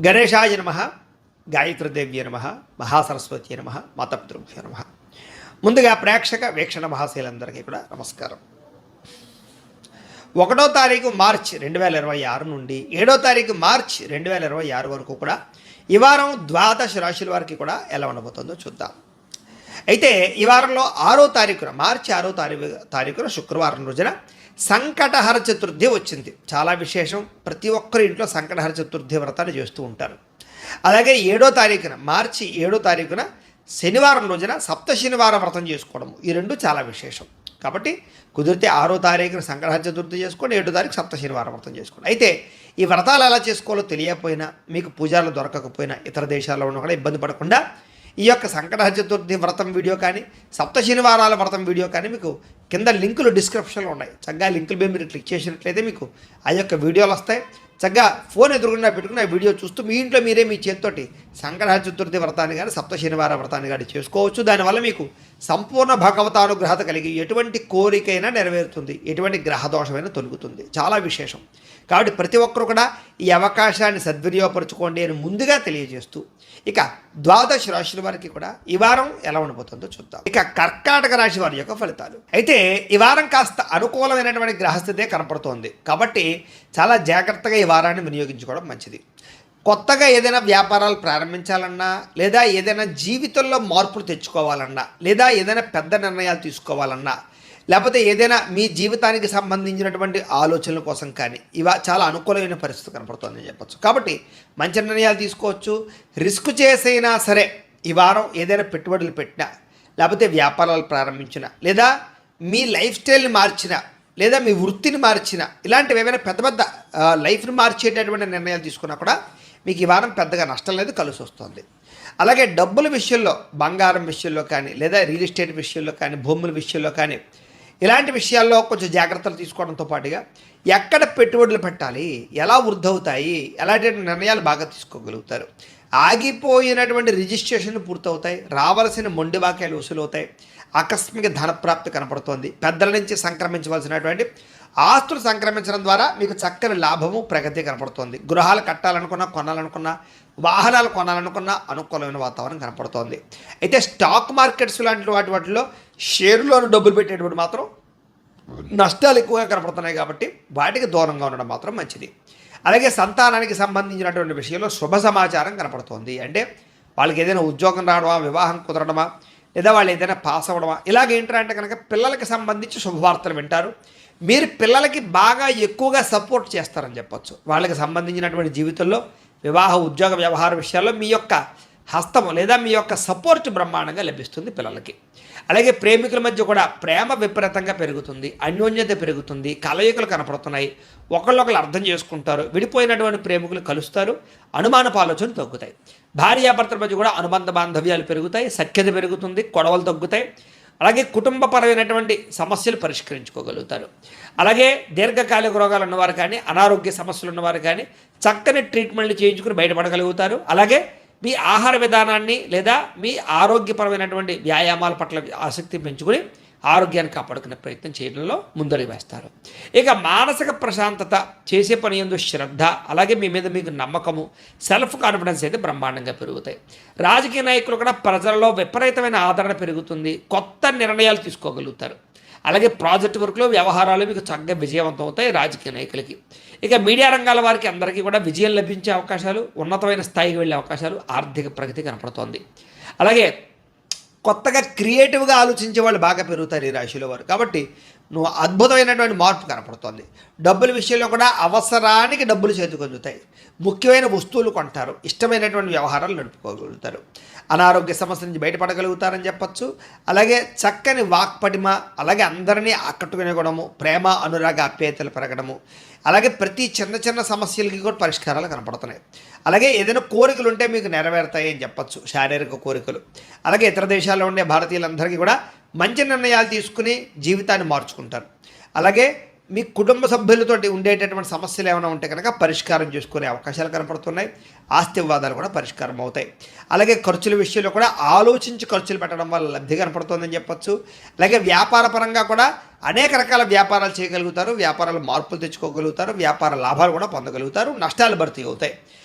గణేశాయ నమః, గాయత్రీదేవ్యే నమః, మహాసరస్వతి నమః, మాతాపితృభ్యో నమః. ముందుగా ప్రేక్షక వీక్షణ మహాశైలందరికీ కూడా నమస్కారం. 1వ తారీఖు మార్చి 2026 నుండి 7వ తారీఖు మార్చి 2026 వరకు కూడా ఈ వారం ద్వాదశ రాశుల వారికి కూడా ఎలా ఉండబోతుందో చూద్దాం. అయితే ఈ వారంలో 6వ తారీఖున మార్చి 6వ తారీఖున శుక్రవారం రోజున సంకటహర చతుర్థి వచ్చింది. చాలా విశేషం. ప్రతి ఒక్కరి ఇంట్లో సంకటహర చతుర్థి వ్రతాన్ని చేస్తూ ఉంటారు. అలాగే 7వ తారీఖున మార్చి 7వ తారీఖున శనివారం రోజున సప్త శనివారం వ్రతం చేసుకోవడం, ఈ రెండు చాలా విశేషం. కాబట్టి కుదిరితే 6వ తారీఖున సంకటహర చతుర్థి చేసుకోండి, 7వ తారీఖు సప్త శనివారం వ్రతం చేసుకోండి. అయితే ఈ వ్రతాలు ఎలా చేసుకోవాలో తెలియకపోయినా, మీకు పూజలు దొరకకపోయినా, ఇతర దేశాల్లో ఉన్న కూడా ఇబ్బంది పడకుండా ఈ యొక్క సంకటహర చతుర్థి వ్రతం వీడియో కానీ, సప్త శనివారాల వ్రతం వీడియో కానీ మీకు కింద లింకులు డిస్క్రిప్షన్లో ఉన్నాయి. చక్కగా లింకుల మీద మీరు క్లిక్ చేసినట్లయితే మీకు ఆ యొక్క వీడియోలు వస్తాయి. చక్కగా ఫోన్ ఎదురుగుండా పెట్టుకుని ఆ వీడియో చూస్తూ మీ ఇంట్లో మీరే మీ చేతితోటి సంకటహర చతుర్థి వ్రతాన్ని కానీ సప్త శనివార వ్రతాన్ని కానీ చేసుకోవచ్చు. దానివల్ల మీకు సంపూర్ణ భగవతానుగ్రహత కలిగి ఎటువంటి కోరికైనా నెరవేరుతుంది, ఎటువంటి గ్రహదోషమైనా తొలుగుతుంది. చాలా విశేషం. కాబట్టి ప్రతి ఒక్కరు కూడా ఈ అవకాశాన్ని సద్వినియోగపరచుకోండి అని ముందుగా తెలియజేస్తూ, ఇక ద్వాదశ రాశుల వారికి కూడా ఈ వారం ఎలా ఉండబోతుందో చూద్దాం. ఇక కర్కాటక రాశి వారి యొక్క ఫలితాలు. అయితే ఈ వారం కాస్త అనుకూలమైనటువంటి గ్రహస్థితే కనపడుతోంది. కాబట్టి చాలా జాగ్రత్తగా ఈ వారాన్ని వినియోగించుకోవడం మంచిది. కొత్తగా ఏదైనా వ్యాపారాలు ప్రారంభించాలన్నా, లేదా ఏదైనా జీవితంలో మార్పులు తెచ్చుకోవాలన్నా, లేదా ఏదైనా పెద్ద నిర్ణయాలు తీసుకోవాలన్నా, లేకపోతే ఏదైనా మీ జీవితానికి సంబంధించినటువంటి ఆలోచనల కోసం కానీ చాలా అనుకూలమైన పరిస్థితి కనపడుతుందని చెప్పచ్చు. కాబట్టి మంచి నిర్ణయాలు తీసుకోవచ్చు. రిస్క్ చేసైనా సరే ఈ వారం ఏదైనా పెట్టుబడులు పెట్టినా, లేకపోతే వ్యాపారాలు ప్రారంభించినా, లేదా మీ లైఫ్ స్టైల్ని మార్చినా, లేదా మీ వృత్తిని మార్చినా, ఇలాంటివి ఏమైనా పెద్ద పెద్ద లైఫ్ని మార్చేటటువంటి నిర్ణయాలు తీసుకున్నా కూడా మీకు ఈ వారం పెద్దగా నష్టం లేదు, కలిసి వస్తుంది. అలాగే డబ్బుల విషయంలో, బంగారం విషయంలో కానీ, లేదా రియల్ ఎస్టేట్ విషయంలో కానీ, భూముల విషయంలో కానీ, ఇలాంటి విషయాల్లో కొంచెం జాగ్రత్తలు తీసుకోవడంతో పాటుగా ఎక్కడ పెట్టుబడులు పెట్టాలి, ఎలా వృద్ధి అవుతాయి, ఎలాంటి నిర్ణయాలు బాగా తీసుకోగలుగుతారు. ఆగిపోయినటువంటి రిజిస్ట్రేషన్లు పూర్తవుతాయి, రావాల్సిన మొండి బాక్యాలు వసూలవుతాయి, ఆకస్మిక ధనప్రాప్తి కనపడుతోంది. పెద్దల నుంచి సంక్రమించవలసినటువంటి ఆస్తులు సంక్రమించడం ద్వారా మీకు చక్కని లాభము, ప్రగతి కనపడుతోంది. గృహాలు కట్టాలనుకున్నా, కొనాలనుకున్నా, వాహనాలు కొనాలనుకున్నా అనుకూలమైన వాతావరణం కనపడుతోంది. అయితే స్టాక్ మార్కెట్స్ లాంటి వాటిలో షేర్లోని డబ్బులు పెట్టేటువంటి మాత్రం నష్టాలు ఎక్కువగా కనపడుతున్నాయి. కాబట్టి వాటికి దూరంగా ఉండడం మాత్రం మంచిది. అలాగే సంతానానికి సంబంధించినటువంటి విషయంలో శుభ సమాచారం కనపడుతోంది. అంటే వాళ్ళకి ఏదైనా ఉద్యోగం రావడమా, వివాహం కుదరడమా, లేదా వాళ్ళు ఏదైనా పాస్ అవ్వడమా, ఇలాగేంటంటే కనుక పిల్లలకి సంబంధించి శుభవార్తలు వింటారు. మీరు పిల్లలకి బాగా ఎక్కువగా సపోర్ట్ చేస్తారని చెప్పచ్చు. వాళ్ళకి సంబంధించినటువంటి జీవితంలో వివాహ, ఉద్యోగ, వ్యవహార విషయాల్లో మీ యొక్క హస్తము లేదా మీ యొక్క సపోర్ట్ బ్రహ్మాండంగా లభిస్తుంది పిల్లలకి. అలాగే ప్రేమికుల మధ్య కూడా ప్రేమ విపరీతంగా పెరుగుతుంది, అన్యోన్యత పెరుగుతుంది, కలయికలు కనపడుతున్నాయి, ఒకళ్ళొకళ్ళు అర్థం చేసుకుంటారు, విడిపోయినటువంటి ప్రేమికులు కలుస్తారు, అనుమానపు ఆలోచనలు తగ్గుతాయి. భార్యాభర్తల మధ్య కూడా అనుబంధ బాంధవ్యాలు పెరుగుతాయి, సఖ్యత పెరుగుతుంది, గొడవలు తగ్గుతాయి. అలాగే కుటుంబపరమైనటువంటి సమస్యలు పరిష్కరించుకోగలుగుతారు. అలాగే దీర్ఘకాలిక రోగాలు ఉన్నవారు కానీ, అనారోగ్య సమస్యలు ఉన్నవారు కానీ చక్కని ట్రీట్మెంట్లు చేయించుకుని బయటపడగలుగుతారు. అలాగే మీ ఆహార విధానాన్ని లేదా మీ ఆరోగ్యపరమైనటువంటి వ్యాయామాల పట్ల ఆసక్తి పెంచుకుని ఆరోగ్యాన్ని కాపాడుకునే ప్రయత్నం చేయడంలో ముందడుగు వేస్తారు. ఇక మానసిక ప్రశాంతత, చేసే పని యందు శ్రద్ధ, అలాగే మీ మీద మీకు నమ్మకము, సెల్ఫ్ కాన్ఫిడెన్స్ అయితే బ్రహ్మాండంగా పెరుగుతాయి. రాజకీయ నాయకులు కూడా ప్రజలలో విపరీతమైన ఆదరణ పెరుగుతుంది, కొత్త నిర్ణయాలు తీసుకోగలుగుతారు. అలాగే ప్రాజెక్ట్ వర్క్లో, వ్యవహారాలు మీకు చక్కగా విజయవంతం అవుతాయి రాజకీయ నాయకులకి. ఇక మీడియా రంగాల వారికి అందరికీ కూడా విజయం లభించే అవకాశాలు, ఉన్నతమైన స్థాయికి వెళ్ళే అవకాశాలు, ఆర్థిక ప్రగతి కనపడుతోంది. అలాగే కొత్తగా క్రియేటివ్గా ఆలోచించే వాళ్ళు బాగా పెరుగుతారు ఈ రాశిలో వారు. కాబట్టి నువ్వు అద్భుతమైనటువంటి మార్పు కనపడుతోంది. డబ్బుల విషయంలో కూడా అవసరానికి డబ్బులు చేతికొందుతాయి, ముఖ్యమైన వస్తువులు కొంటారు, ఇష్టమైనటువంటి వ్యవహారాలు నడుపుకోగలుగుతారు, అనారోగ్య సమస్య నుంచి బయటపడగలుగుతారని చెప్పచ్చు. అలాగే చక్కని వాక్పటిమ, అలాగే అందరినీ ఆకట్టుకునే గుణము, ప్రేమ, అనురాగ, ఆప్యాయతలు పెరగడము, అలాగే ప్రతి చిన్న చిన్న సమస్యలకి కూడా పరిష్కారాలు కనపడుతున్నాయి. అలాగే ఏదైనా కోరికలు ఉంటే మీకు నెరవేరుతాయి అని చెప్పచ్చు, శారీరక కోరికలు. అలాగే ఇతర దేశాల్లో ఉండే భారతీయులందరికీ కూడా మంచి నిర్ణయాలు తీసుకుని జీవితాన్ని మార్చుకుంటారు. అలాగే మీ కుటుంబ సభ్యులతోటి ఉండేటటువంటి సమస్యలు ఏమైనా ఉంటే కనుక పరిష్కారం చేసుకునే అవకాశాలు కనపడుతున్నాయి. ఆస్తి వివాదాలు కూడా పరిష్కారం అవుతాయి. అలాగే ఖర్చుల విషయంలో కూడా ఆలోచించి ఖర్చులు పెట్టడం వల్ల లబ్ధి కనపడుతుందని చెప్పచ్చు. అలాగే వ్యాపార పరంగా కూడా అనేక రకాల వ్యాపారాలు చేయగలుగుతారు, వ్యాపారాలు మార్పులు తెచ్చుకోగలుగుతారు, వ్యాపార లాభాలు కూడా పొందగలుగుతారు, నష్టాలు భర్తీ అవుతాయి.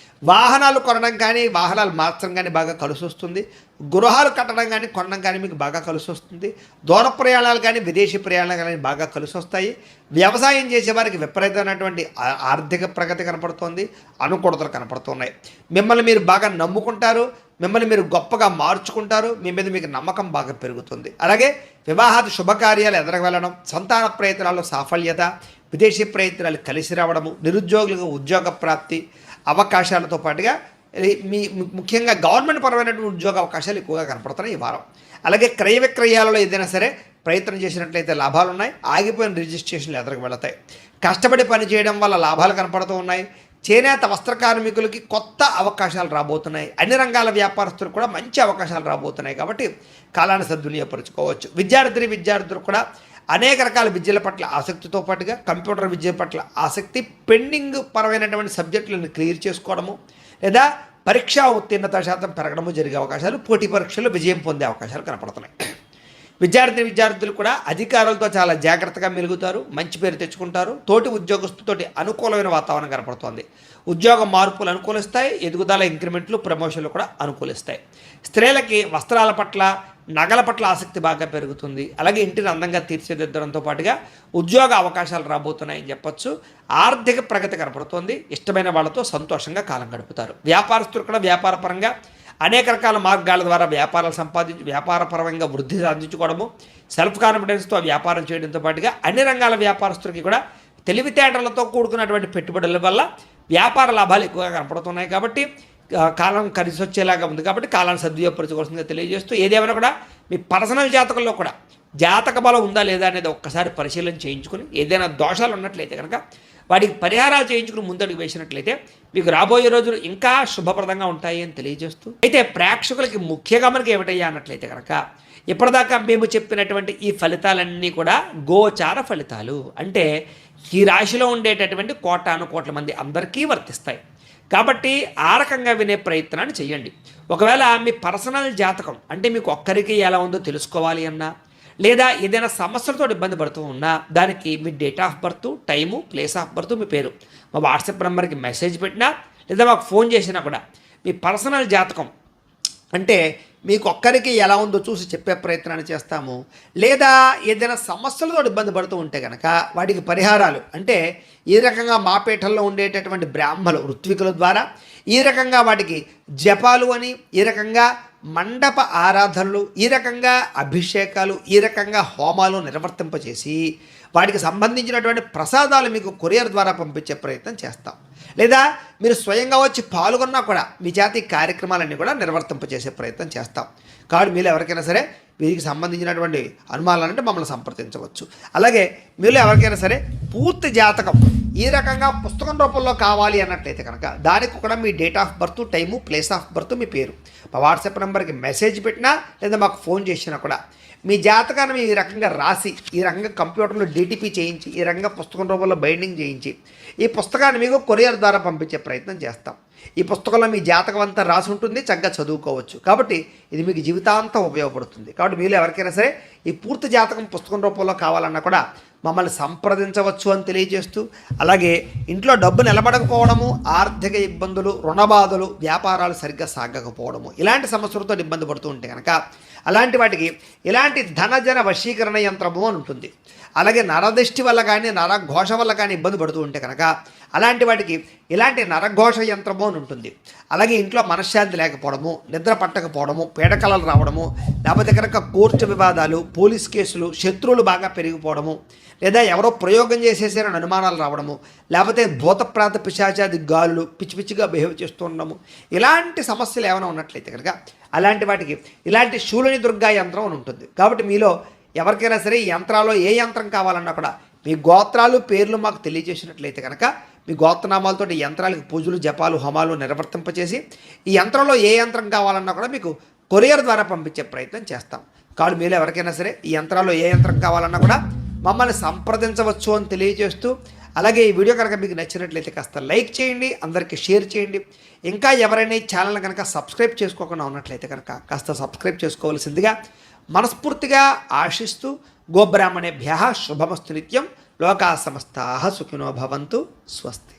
వాహనాలు కొనడం కానీ వాహనాలు మార్చడం కానీ బాగా కలిసి వస్తుంది. గృహాలు కట్టడం కానీ కొనడం కానీ మీకు బాగా కలిసి వస్తుంది. దూర ప్రయాణాలు కానీ విదేశీ ప్రయాణాలు కానీ బాగా కలిసి వస్తాయి. వ్యవసాయం చేసేవారికి విపరీతమైనటువంటి ఆర్థిక ప్రగతి కనపడుతోంది. అనుకూలతలు కనపడుతున్నాయి. మిమ్మల్ని మీరు బాగా నమ్ముకుంటారు. మిమ్మల్ని మీరు గొప్పగా మార్చుకుంటారు. మీ మీద మీకు నమ్మకం బాగా పెరుగుతుంది. అలాగే వివాహాది శుభకార్యాలు ఎదురకు వెళ్ళడం, సంతాన ప్రయత్నాల్లో సాఫల్యత, విదేశీ ప్రయత్నాలు కలిసి రావడము, నిరుద్యోగులకు ఉద్యోగ ప్రాప్తి అవకాశాలతో పాటుగా ముఖ్యంగా గవర్నమెంట్ పరమైనటువంటి ఉద్యోగ అవకాశాలు ఎక్కువగా కనపడుతున్నాయి ఈ వారం. అలాగే క్రయ విక్రయాలలో ఏదైనా సరే ప్రయత్నం చేసినట్లయితే లాభాలు ఉన్నాయి. ఆగిపోయిన రిజిస్ట్రేషన్లు ఎదురుకు వెళతాయి. కష్టపడి పని చేయడం వల్ల లాభాలు కనపడుతూ ఉన్నాయి. చేనేత వస్త్ర కార్మికులకి కొత్త అవకాశాలు రాబోతున్నాయి. అన్ని రంగాల వ్యాపారస్తులకు కూడా మంచి అవకాశాలు రాబోతున్నాయి. కాబట్టి కాలాన్ని సద్వినియోగపరుచుకోవచ్చు. విద్యార్థులు కూడా అనేక రకాల విద్యల పట్ల ఆసక్తితో పాటుగా కంప్యూటర్ విద్య పట్ల ఆసక్తి, పెండింగ్ పరమైనటువంటి సబ్జెక్టులను క్లియర్ చేసుకోవడము లేదా పరీక్షా ఉత్తీర్ణత శాతం పెరగడము జరిగే అవకాశాలు, పోటీ పరీక్షల్లో విజయం పొందే అవకాశాలు కనపడుతున్నాయి. విద్యార్థులు కూడా అధికారులతో చాలా జాగ్రత్తగా మెలుగుతారు. మంచి పేరు తెచ్చుకుంటారు. తోటి ఉద్యోగస్తుతోటి అనుకూలమైన వాతావరణం కనపడుతోంది. ఉద్యోగ మార్పులు అనుకూలిస్తాయి. ఎదుగుదల ఇంక్రిమెంట్లు ప్రమోషన్లు కూడా అనుకూలిస్తాయి. స్త్రీలకి వస్త్రాల పట్ల నగల పట్ల ఆసక్తి బాగా పెరుగుతుంది. అలాగే ఇంటిని అందంగా తీర్చిదిద్దడంతో పాటుగా ఉద్యోగ అవకాశాలు రాబోతున్నాయని చెప్పొచ్చు. ఆర్థిక ప్రగతి కనపడుతోంది. ఇష్టమైన వాళ్ళతో సంతోషంగా కాలం గడుపుతారు. వ్యాపారస్తులు కూడా వ్యాపారపరంగా అనేక రకాల మార్గాల ద్వారా వ్యాపారపరంగా వృద్ధి సాధించుకోవడము, సెల్ఫ్ కాన్ఫిడెన్స్తో వ్యాపారం చేయడంతో పాటుగా అన్ని రంగాల వ్యాపారస్తులకి కూడా తెలివితేటలతో కూడుకున్నటువంటి పెట్టుబడుల వల్ల వ్యాపార లాభాలు ఎక్కువగా కనపడుతున్నాయి. కాబట్టి కాలం కలిసి వచ్చేలాగా ఉంది. కాబట్టి కాలాన్ని సద్వినియోగపరచుకోవాల్సిందిగా తెలియజేస్తూ, ఏదేమైనా కూడా మీ పర్సనల్ జాతకంలో కూడా జాతక బలం ఉందా లేదా అనేది ఒక్కసారి పరిశీలన చేయించుకుని, ఏదైనా దోషాలు ఉన్నట్లయితే కనుక వాటికి పరిహారాలు చేయించుకుని ముందడుగు వేసినట్లయితే మీకు రాబోయే రోజులు ఇంకా శుభప్రదంగా ఉంటాయి అని తెలియజేస్తూ, అయితే ప్రేక్షకులకి ముఖ్యంగా మనకి ఏమిటయ్యా అన్నట్లయితే కనుక ఇప్పటిదాకా మేము చెప్పినటువంటి ఈ ఫలితాలన్నీ కూడా గోచార ఫలితాలు. అంటే ఈ రాశిలో ఉండేటటువంటి కోటాను కోట్ల మంది అందరికీ వర్తిస్తాయి. కాబట్టి ఆ రకంగా వినే ప్రయత్నాన్ని చేయండి. ఒకవేళ మీ పర్సనల్ జాతకం అంటే మీకు ఒక్కరికి ఎలా ఉందో తెలుసుకోవాలి అన్నా, లేదా ఏదైనా సమస్యలతో ఇబ్బంది పడుతూ ఉన్నా, దానికి మీ date of birth, time, place of birth, మీ పేరు మా వాట్సాప్ నెంబర్కి మెసేజ్ పెట్టినా లేదా మాకు ఫోన్ చేసినా కూడా మీ పర్సనల్ జాతకం అంటే మీకు ఒక్కరికి ఎలా ఉందో చూసి చెప్పే ప్రయత్నాన్ని చేస్తాము. లేదా ఏదైనా సమస్యలతో ఇబ్బంది పడుతూ ఉంటే కనుక వాటికి పరిహారాలు అంటే ఈ రకంగా మా పీఠంలో ఉండేటటువంటి బ్రాహ్మలు ఋత్వికుల ద్వారా ఈ రకంగా వాటికి జపాలు అని, ఈ రకంగా మండప ఆరాధనలు, ఈ రకంగా అభిషేకాలు, ఈ రకంగా హోమాలు నిర్వర్తింపచేసి వాటికి సంబంధించినటువంటి ప్రసాదాలు మీకు కొరియర్ ద్వారా పంపించే ప్రయత్నం చేస్తాం. లేదా మీరు స్వయంగా వచ్చి పాల్గొన్నా కూడా మీ చేత ఈ కార్యక్రమాలన్నీ కూడా నిర్వర్తింపచేసే ప్రయత్నం చేస్తాం. కాబట్టి మీరు ఎవరికైనా సరే వీరికి సంబంధించినటువంటి అనుమానాలంటే మమ్మల్ని సంప్రదించవచ్చు. అలాగే మీరు ఎవరికైనా సరే పూర్తి జాతకం ఈ రకంగా పుస్తకం రూపంలో కావాలి అన్నట్లయితే కనుక దానికి కూడా మీ date of birth, time, place of birth, మీ పేరు మా వాట్సాప్ నెంబర్కి మెసేజ్ పెట్టినా లేదా మాకు ఫోన్ చేసినా కూడా మీ జాతకాన్ని ఈ రకంగా రాసి, ఈ రకంగా కంప్యూటర్లో డిటిపి చేయించి, ఈ రకంగా పుస్తకం రూపంలో బైండింగ్ చేయించి ఈ పుస్తకాన్ని మీకు కొరియర్ ద్వారా పంపించే ప్రయత్నం చేస్తాం. ఈ పుస్తకంలో మీ జాతకం అంతా రాసి ఉంటుంది, చక్కగా చదువుకోవచ్చు. కాబట్టి ఇది మీకు జీవితాంతం ఉపయోగపడుతుంది. కాబట్టి మీరు ఎవరికైనా సరే ఈ పూర్తి జాతకం పుస్తకం రూపంలో కావాలన్నా కూడా మమ్మల్ని సంప్రదించవచ్చు అని తెలియజేస్తూ, అలాగే ఇంట్లో డబ్బు నిలబడకపోవడము, ఆర్థిక ఇబ్బందులు, రుణబాధలు, వ్యాపారాలు సరిగ్గా సాగకపోవడము, ఇలాంటి సమస్యలతో ఇబ్బంది పడుతూ ఉంటే కనుక అలాంటి వాటికి ఇలాంటి ధనజన వశీకరణ యంత్రము అని ఉంటుంది. అలాగే నరదృష్టి వల్ల కానీ నరఘోష వల్ల కానీ ఇబ్బంది పడుతూ ఉంటే కనుక అలాంటి వాటికి ఇలాంటి నరఘోష యంత్రము అని ఉంటుంది. అలాగే ఇంట్లో మనశ్శాంతి లేకపోవడము, నిద్ర పట్టకపోవడము, పీడకలలు రావడము, లేకపోతే కనుక కోర్టు వివాదాలు, పోలీస్ కేసులు, శత్రువులు బాగా పెరిగిపోవడము, లేదా ఎవరో ప్రయోగం చేసేసారని అనుమానాలు రావడము, లేకపోతే భూతప్రాత పిశాచాది గాలులు పిచ్చి పిచ్చిగా బిహేవ్ చేస్తూ ఉండడము, ఇలాంటి సమస్యలు ఏమైనా ఉన్నట్లయితే కనుక అలాంటి వాటికి ఇలాంటి శూలిని దుర్గా యంత్రం అని ఉంటుంది. కాబట్టి మీలో ఎవరికైనా సరే ఈ యంత్రాల్లో ఏ యంత్రం కావాలన్నా కూడా మీ గోత్రాలు, పేర్లు మాకు తెలియజేసినట్లయితే కనుక మీ గోత్రనామాలతో ఈ యంత్రాలకు పూజలు, జపాలు, హోమాలు నిర్వర్తింపచేసి ఈ యంత్రంలో ఏ యంత్రం కావాలన్నా కూడా మీకు కొరియర్ ద్వారా పంపించే ప్రయత్నం చేస్తాం. కాబట్టి మీరు ఎవరికైనా సరే ఈ యంత్రాల్లో ఏ యంత్రం కావాలన్నా కూడా మమ్మల్ని సంప్రదించవచ్చు అని తెలియజేస్తూ, అలాగే ఈ వీడియో కనుక మీకు నచ్చినట్లయితే కాస్త లైక్ చేయండి, అందరికీ షేర్ చేయండి. ఇంకా ఎవరైనా ఈ ఛానల్ కనుక సబ్స్క్రైబ్ చేసుకోకుండా ఉన్నట్లయితే కనుక కాస్త సబ్స్క్రైబ్ చేసుకోవాల్సిందిగా మనస్ఫూర్తిగా ఆశిస్తూ, గోబ్రాహ్మణేభ్యః శుభమస్తు నిత్యం. లోకా సమస్తాః సుఖినో భవంతు. స్వస్తి.